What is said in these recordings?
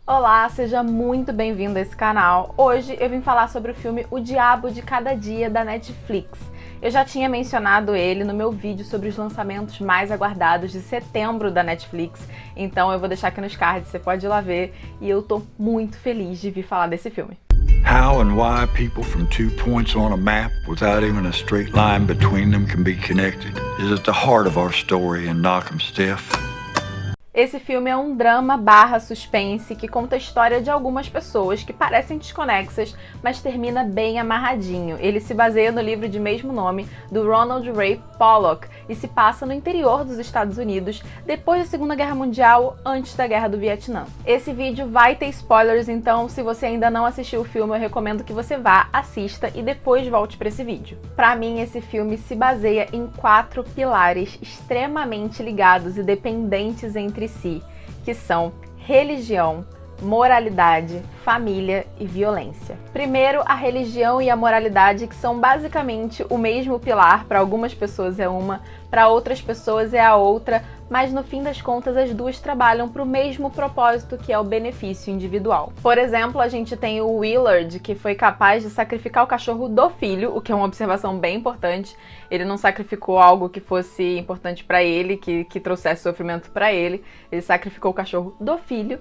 Olá, seja muito bem-vindo a esse canal. Hoje eu vim falar sobre o filme O Diabo de Cada Dia, da Netflix. Eu já tinha mencionado ele no meu vídeo sobre os lançamentos mais aguardados de setembro da Netflix, então eu vou deixar aqui nos cards, você pode ir lá ver, e eu tô muito feliz de vir falar desse filme. How and why people from 2 points on a map without even a straight line between them can be connected is at the heart of our story in Knock 'em Stiff. Esse filme é um drama/suspense que conta a história de algumas pessoas que parecem desconexas, mas termina bem amarradinho. Ele se baseia no livro de mesmo nome, do Ronald Ray Pollock, e se passa no interior dos Estados Unidos, depois da Segunda Guerra Mundial, antes da Guerra do Vietnã. Esse vídeo vai ter spoilers, então se você ainda não assistiu o filme, eu recomendo que você vá, assista e depois volte para esse vídeo. Pra mim, esse filme se baseia em 4 pilares extremamente ligados e dependentes entre si, que são religião, moralidade, família e violência. Primeiro, a religião e a moralidade, que são basicamente o mesmo pilar. Para algumas pessoas é uma, para outras pessoas é a outra, mas no fim das contas as duas trabalham para o mesmo propósito, que é o benefício individual. Por exemplo, a gente tem o Willard, que foi capaz de sacrificar o cachorro do filho, o que é uma observação bem importante. Ele não sacrificou algo que fosse importante para ele, que trouxesse sofrimento para ele. Ele sacrificou o cachorro do filho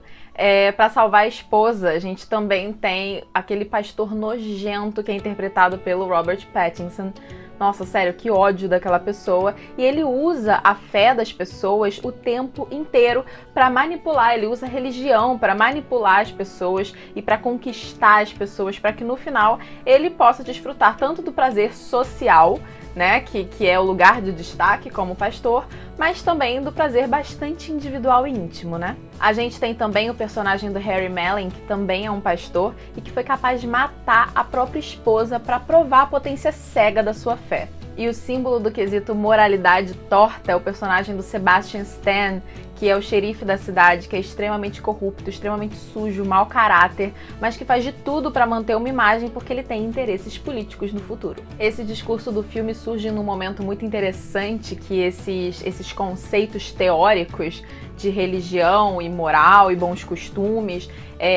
para salvar a esposa. A gente também tem aquele pastor nojento que é interpretado pelo Robert Pattinson. Nossa, sério, que ódio daquela pessoa. E ele usa a fé das pessoas o tempo inteiro para manipular. Ele usa a religião para manipular as pessoas e para conquistar as pessoas, para que no final ele possa desfrutar tanto do prazer social, né, que é o lugar de destaque como pastor, mas também do prazer bastante individual e íntimo, né? A gente tem também o personagem do Harry Melling, que também é um pastor e que foi capaz de matar a própria esposa para provar a potência cega da sua fé. E o símbolo do quesito moralidade torta é o personagem do Sebastian Stan, que é o xerife da cidade, que é extremamente corrupto, extremamente sujo, mau caráter, mas que faz de tudo para manter uma imagem porque ele tem interesses políticos no futuro. Esse discurso do filme surge num momento muito interessante, que esses conceitos teóricos de religião e moral e bons costumes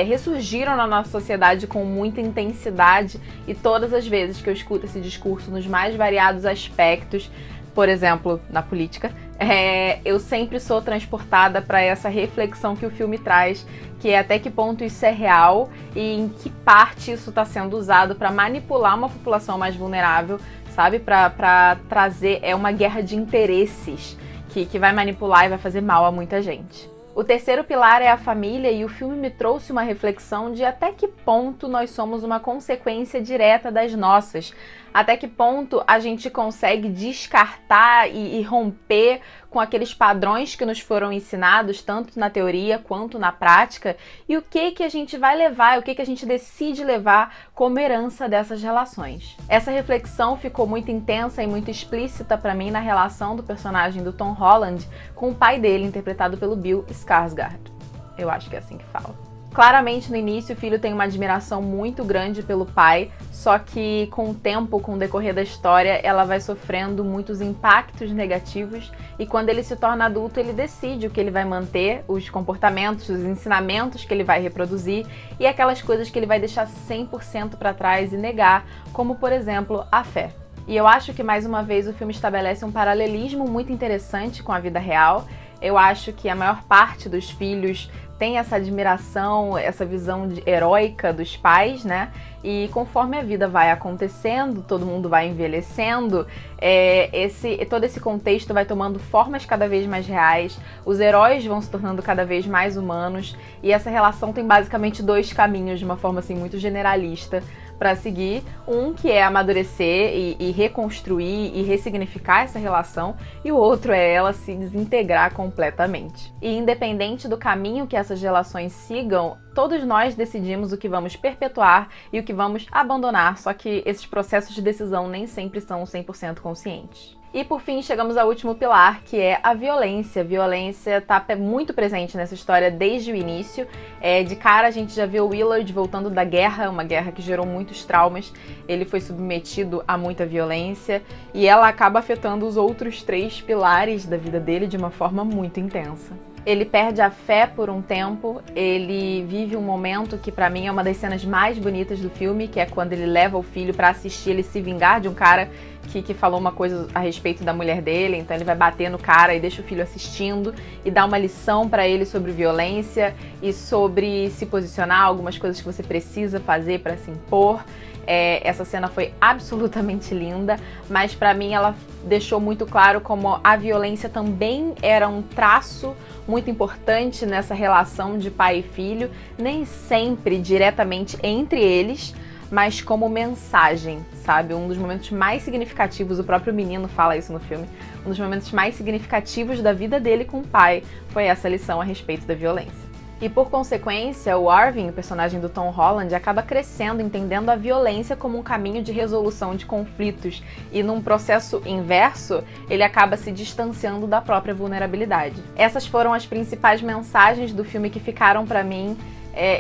ressurgiram na nossa sociedade com muita intensidade, e todas as vezes que eu escuto esse discurso nos mais variados aspectos, por exemplo, na política, eu sempre sou transportada para essa reflexão que o filme traz, que é até que ponto isso é real e em que parte isso está sendo usado para manipular uma população mais vulnerável, sabe? Para trazer uma guerra de interesses que vai manipular e vai fazer mal a muita gente. O terceiro pilar é a família, e o filme me trouxe uma reflexão de até que ponto nós somos uma consequência direta das nossas, até que ponto a gente consegue descartar e romper com aqueles padrões que nos foram ensinados, tanto na teoria quanto na prática, e o que a gente vai levar, o que a gente decide levar como herança dessas relações. Essa reflexão ficou muito intensa e muito explícita para mim na relação do personagem do Tom Holland com o pai dele, interpretado pelo Bill Skarsgård. Eu acho que é assim que fala. Claramente, no início, o filho tem uma admiração muito grande pelo pai, só que com o tempo, com o decorrer da história, ela vai sofrendo muitos impactos negativos, e quando ele se torna adulto, ele decide o que ele vai manter, os comportamentos, os ensinamentos que ele vai reproduzir e aquelas coisas que ele vai deixar 100% para trás e negar, como, por exemplo, a fé. E eu acho que, mais uma vez, o filme estabelece um paralelismo muito interessante com a vida real. Eu acho que a maior parte dos filhos tem essa admiração, essa visão heróica dos pais, né? E conforme a vida vai acontecendo, todo mundo vai envelhecendo, todo esse contexto vai tomando formas cada vez mais reais, os heróis vão se tornando cada vez mais humanos, e essa relação tem basicamente 2 caminhos, de uma forma assim muito generalista, para seguir. Um que é amadurecer e reconstruir e ressignificar essa relação, e o outro é ela se desintegrar completamente. E independente do caminho que essas relações sigam, todos nós decidimos o que vamos perpetuar e o que vamos abandonar, só que esses processos de decisão nem sempre são 100% conscientes. E por fim, chegamos ao último pilar, que é a violência. A violência está muito presente nessa história desde o início. De cara, a gente já vê o Willard voltando da guerra, uma guerra que gerou muitos traumas. Ele foi submetido a muita violência e ela acaba afetando os outros 3 pilares da vida dele de uma forma muito intensa. Ele perde a fé por um tempo, ele vive um momento que pra mim é uma das cenas mais bonitas do filme, que é quando ele leva o filho pra assistir ele se vingar de um cara que falou uma coisa a respeito da mulher dele, então ele vai bater no cara e deixa o filho assistindo e dá uma lição pra ele sobre violência e sobre se posicionar, algumas coisas que você precisa fazer pra se impor. Essa cena foi absolutamente linda, mas pra mim ela deixou muito claro como a violência também era um traço muito importante nessa relação de pai e filho, nem sempre diretamente entre eles, mas como mensagem, sabe? Um dos momentos mais significativos, o próprio menino fala isso no filme, um dos momentos mais significativos da vida dele com o pai foi essa lição a respeito da violência. E por consequência, o Arvin, o personagem do Tom Holland, acaba crescendo, entendendo a violência como um caminho de resolução de conflitos e num processo inverso, ele acaba se distanciando da própria vulnerabilidade. Essas foram as principais mensagens do filme que ficaram pra mim.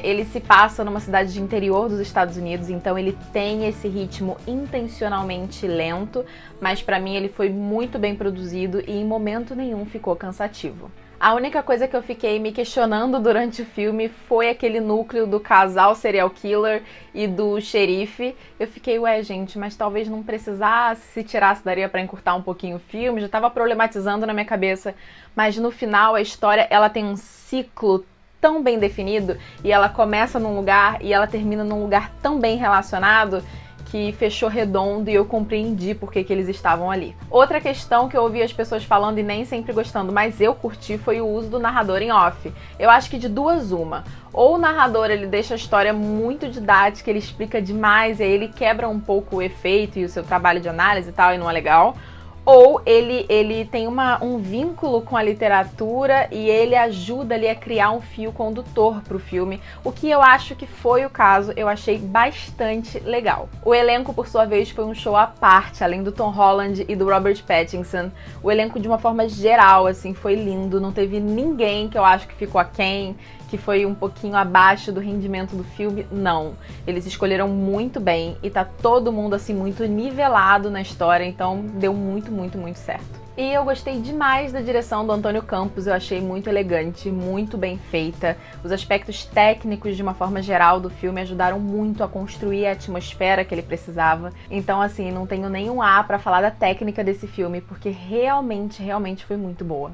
Ele se passa numa cidade de interior dos Estados Unidos, então ele tem esse ritmo intencionalmente lento, mas pra mim ele foi muito bem produzido e em momento nenhum ficou cansativo. A única coisa que eu fiquei me questionando durante o filme foi aquele núcleo do casal serial killer e do xerife. Eu fiquei, ué, gente, mas talvez não precisasse, se tirasse daria pra encurtar um pouquinho o filme, já tava problematizando na minha cabeça, mas no final a história ela tem um ciclo tão bem definido e ela começa num lugar e ela termina num lugar tão bem relacionado que fechou redondo e eu compreendi por que eles estavam ali. Outra questão que eu ouvi as pessoas falando e nem sempre gostando, mas eu curti, foi o uso do narrador em off. Eu acho que de duas uma. Ou o narrador ele deixa a história muito didática, ele explica demais e aí ele quebra um pouco o efeito e o seu trabalho de análise e tal e não é legal. Ou ele tem um vínculo com a literatura e ele ajuda ali a criar um fio condutor pro filme, o que eu acho que foi o caso, eu achei bastante legal. O elenco, por sua vez, foi um show à parte, além do Tom Holland e do Robert Pattinson. O elenco, de uma forma geral, assim, foi lindo, não teve ninguém que eu acho que ficou aquém, que foi um pouquinho abaixo do rendimento do filme, não. Eles escolheram muito bem e tá todo mundo, assim, muito nivelado na história, então deu muito, muito, muito certo. E eu gostei demais da direção do Antônio Campos, eu achei muito elegante, muito bem feita. Os aspectos técnicos, de uma forma geral, do filme ajudaram muito a construir a atmosfera que ele precisava. Então, assim, não tenho nenhum A pra falar da técnica desse filme, porque realmente, realmente foi muito boa.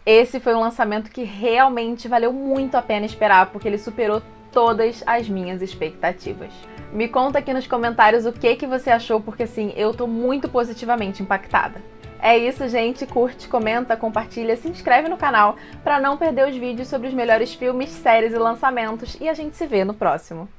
Esse foi um lançamento que realmente valeu muito a pena esperar, porque ele superou todas as minhas expectativas. Me conta aqui nos comentários o que você achou, porque assim, eu tô muito positivamente impactada. É isso, gente. Curte, comenta, compartilha, se inscreve no canal para não perder os vídeos sobre os melhores filmes, séries e lançamentos, e a gente se vê no próximo.